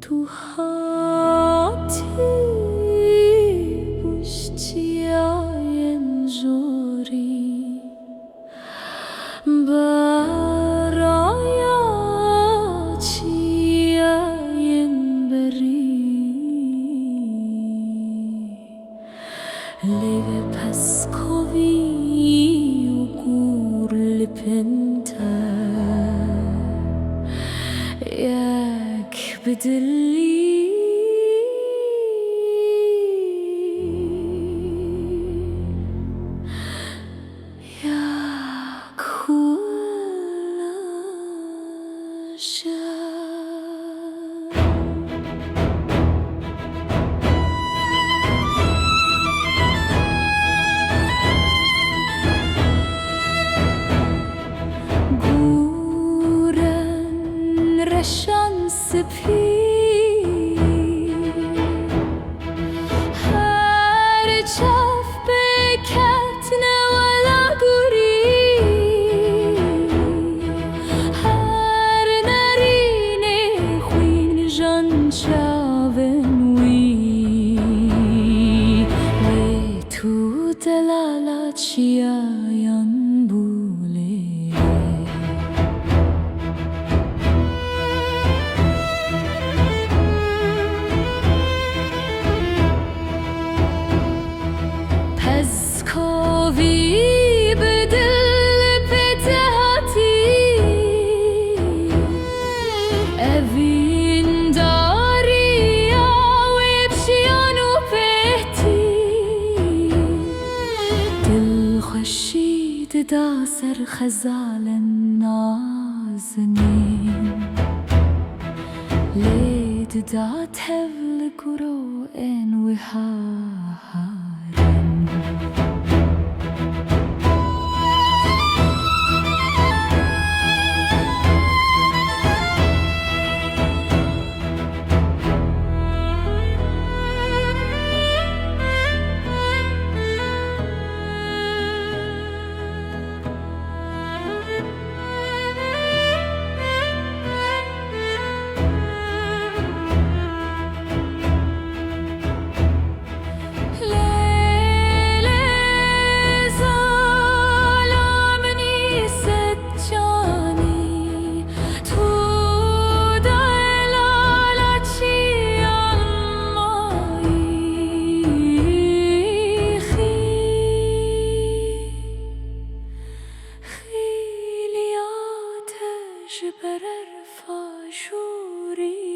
تو هاتی بوشتیای نجوری برایا چیای بری لیو پسکوی و گور لپنتا یک بدلی یک هولشه گورن رشان سپی هر چف بکت نولا گوری هر نرینه خوین جان چاونوی و تو دلالا چیایان بوله پسکوی به دل پتهاتی اوین داری آوی بشیانو پهتی دل خشید دا سر خزال نازنین لید دا تول گرو ان وهارن برر فاشوری